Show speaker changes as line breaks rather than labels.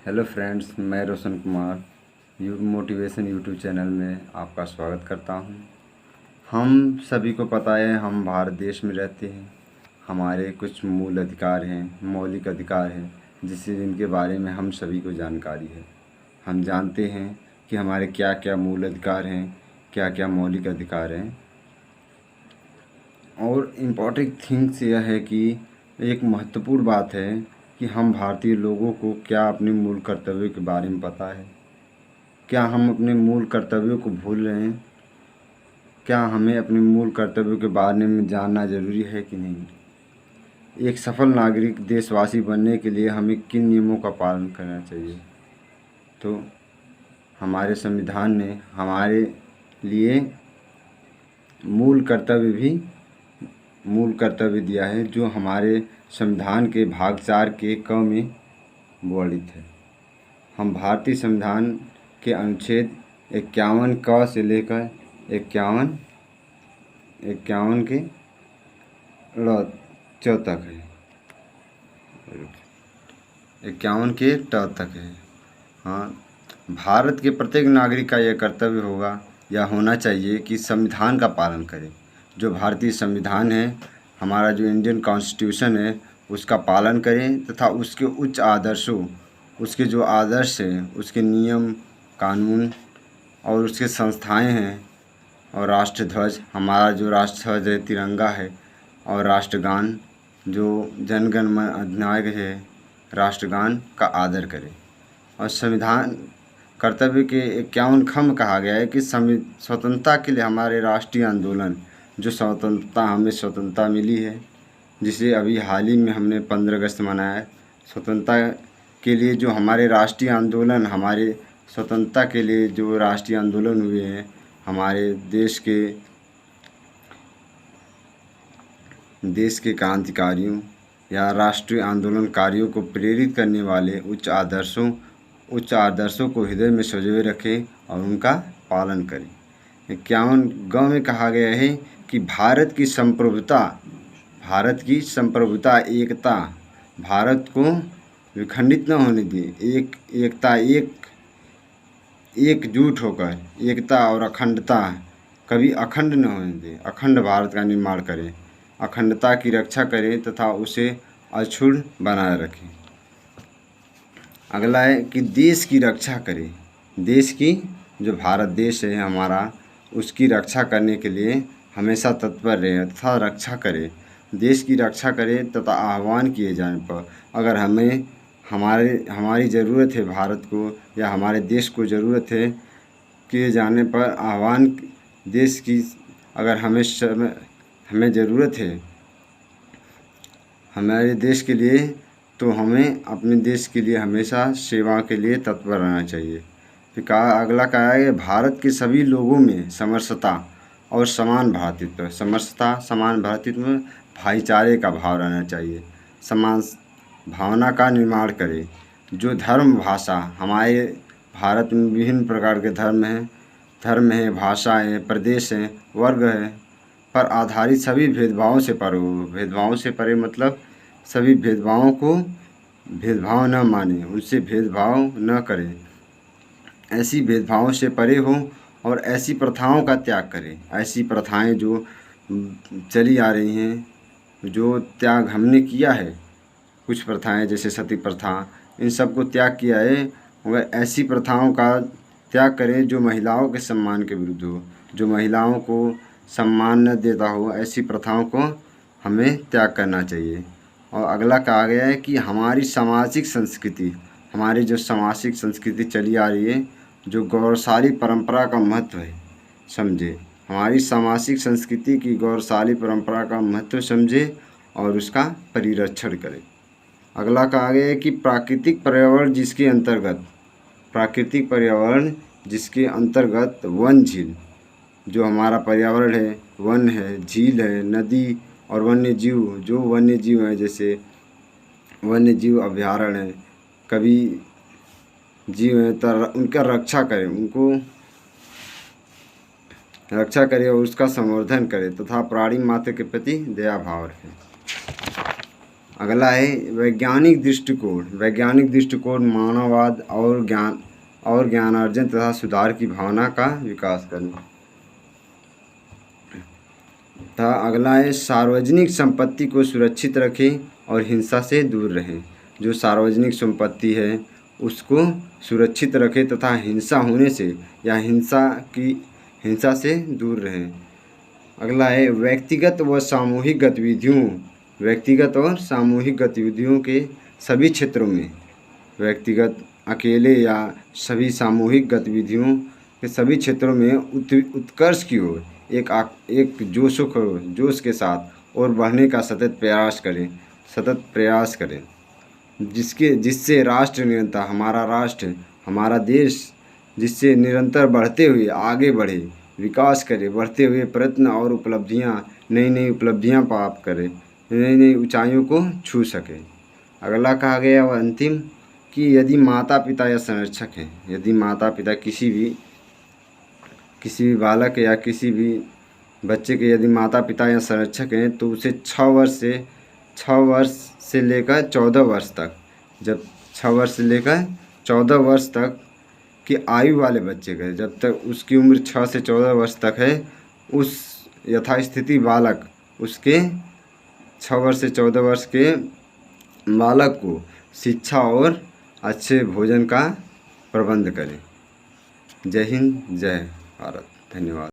Hello friends, मैं Roshan Kumar motivation YouTube channel में आपका स्वागत करता हूं। हम सभी को पता है, हम भारत देश में रहते हैं। हमारे कुछ मूल अधिकार हैं, मौलिक अधिकार हैं, जिनके बारे में हम सभी को जानकारी है। हम जानते हैं कि हमारे क्या क्या मूल अधिकार हैं, क्या क्या मौलिक अधिकार हैं। और इम्पॉर्टेंट थिंग्स यह है कि एक महत्वपूर्ण बात है कि हम भारतीय लोगों को क्या अपने मूल कर्तव्यों के बारे में पता है। क्या हम अपने मूल कर्तव्यों को भूल रहे हैं? क्या हमें अपने मूल कर्तव्यों के बारे में जानना ज़रूरी है कि नहीं? एक सफल नागरिक देशवासी बनने के लिए हमें किन नियमों का पालन करना चाहिए? तो हमारे संविधान ने हमारे लिए मूल कर्तव्य दिया है, जो हमारे संविधान के भाग 4 के क में वर्णित है। हम भारतीय संविधान के अनुच्छेद 51 क से लेकर 51 के च तक है। 51 के ट तक है। हाँ, भारत के प्रत्येक नागरिक का यह कर्तव्य होगा या होना चाहिए कि संविधान का पालन करें। जो भारतीय संविधान है, हमारा जो इंडियन कॉन्स्टिट्यूशन है, उसका पालन करें तथा उसके उच्च आदर्शों, उसके जो आदर्श हैं, उसके नियम कानून और उसके संस्थाएं हैं, और राष्ट्रध्वज, हमारा जो राष्ट्रध्वज है तिरंगा है, और राष्ट्रगान जो जनगण मन अधिनायक है, राष्ट्रगान का आदर करें। और संविधान कर्तव्य के 51 ख में कहा गया है कि स्वतंत्रता के लिए हमारे राष्ट्रीय आंदोलन, जो स्वतंत्रता मिली है, जिसे अभी हाल ही में हमने 15 अगस्त मनाया है। स्वतंत्रता के लिए जो हमारे राष्ट्रीय आंदोलन, हमारे स्वतंत्रता के लिए जो राष्ट्रीय आंदोलन हुए हैं, हमारे देश के क्रांतिकारियों या राष्ट्रीय आंदोलनकारियों को प्रेरित करने वाले उच्च आदर्शों को हृदय में संजोए रखें और उनका पालन करें। 51 ग में कहा गया है कि भारत की संप्रभुता, एकता, भारत को विखंडित न होने दें। एकजुट होकर एकता और अखंडता कभी अखंड न होने दें। अखंड भारत का निर्माण करें, अखंडता की रक्षा करें तथा उसे अक्षुण्ण बनाए रखें। अगला है कि देश की रक्षा करें। देश की, जो भारत देश है हमारा, उसकी रक्षा करने के लिए हमेशा तत्पर रहें तथा रक्षा करें। देश की रक्षा करें तथा आह्वान किए जाने पर, अगर हमारी ज़रूरत है भारत को या हमारे देश को ज़रूरत है किए जाने पर आह्वान, देश की अगर हमें ज़रूरत है हमारे देश के लिए, तो हमें अपने देश के लिए हमेशा सेवा के लिए तत्पर रहना चाहिए। फिर अगला कहा है, भारत के सभी लोगों में समरसता और समान भ्रातृत्व में भाईचारे का भाव रहना चाहिए। समान भावना का निर्माण करें। जो धर्म, भाषा, हमारे भारत में विभिन्न प्रकार के धर्म हैं, भाषाएं हैं, प्रदेश हैं, वर्ग हैं, पर आधारित सभी भेदभावों से परे मतलब सभी भेदभाव न माने, उनसे भेदभाव न करें, ऐसी भेदभावों से परे हो और ऐसी प्रथाओं का त्याग करें। ऐसी प्रथाएं जो चली आ रही हैं, जो त्याग हमने किया है, कुछ प्रथाएं जैसे सती प्रथा, इन सब को त्याग किया है, मगर ऐसी प्रथाओं का त्याग करें जो महिलाओं के सम्मान के विरुद्ध हो, जो महिलाओं को सम्मान न देता हो। ऐसी प्रथाओं को हमें त्याग करना चाहिए। और अगला कहा गया है कि हमारी जो सामाजिक संस्कृति चली आ रही है, जो गौरवशाली परंपरा का महत्व है, समझे। हमारी सामाजिक संस्कृति की गौरवशाली परंपरा का महत्व समझे और उसका परिरक्षण करें। अगला कहा गया है कि प्राकृतिक पर्यावरण जिसके अंतर्गत वन झील, जो हमारा पर्यावरण है, वन है, झील है, नदी और वन्य जीव हैं, जैसे वन्य जीव अभयारण्य है, कभी जीव हैं, तो उनका रक्षा करें और उसका संवर्धन करें तथा प्राणी मात्र के प्रति दया भाव रखें। अगला है वैज्ञानिक दृष्टिकोण। वैज्ञानिक दृष्टिकोण मानववाद और ज्ञानार्जन तथा सुधार की भावना का विकास करना। तथा अगला है सार्वजनिक संपत्ति को सुरक्षित रखें और हिंसा से दूर रहें। जो सार्वजनिक संपत्ति है उसको सुरक्षित रखें तथा हिंसा होने से या हिंसा से दूर रहें। अगला है व्यक्तिगत और सामूहिक गतिविधियों के सभी क्षेत्रों में, व्यक्तिगत अकेले या सभी सामूहिक गतिविधियों के सभी क्षेत्रों में उत्कर्ष की ओर एक जोश के साथ और बढ़ने का सतत प्रयास करें जिससे राष्ट्र निरंतर हमारा देश जिससे निरंतर बढ़ते हुए आगे बढ़े, विकास करे, बढ़ते हुए प्रयत्न और नई उपलब्धियां प्राप्त करे, नई ऊंचाइयों को छू सके। अगला कहा गया और अंतिम कि यदि माता पिता या संरक्षक हैं, यदि माता पिता किसी भी बालक या किसी भी बच्चे के यदि माता पिता या संरक्षक हैं तो उसे 6 वर्ष से लेकर 14 वर्ष तक, जब 6 वर्ष से लेकर 14 वर्ष तक की आयु वाले बच्चे का, जब तक उसकी उम्र 6 से 14 वर्ष तक है, उस यथास्थिति बालक उसके 6 वर्ष से 14 वर्ष के बालक को शिक्षा और अच्छे भोजन का प्रबंध करें। जय हिंद, जय भारत। धन्यवाद।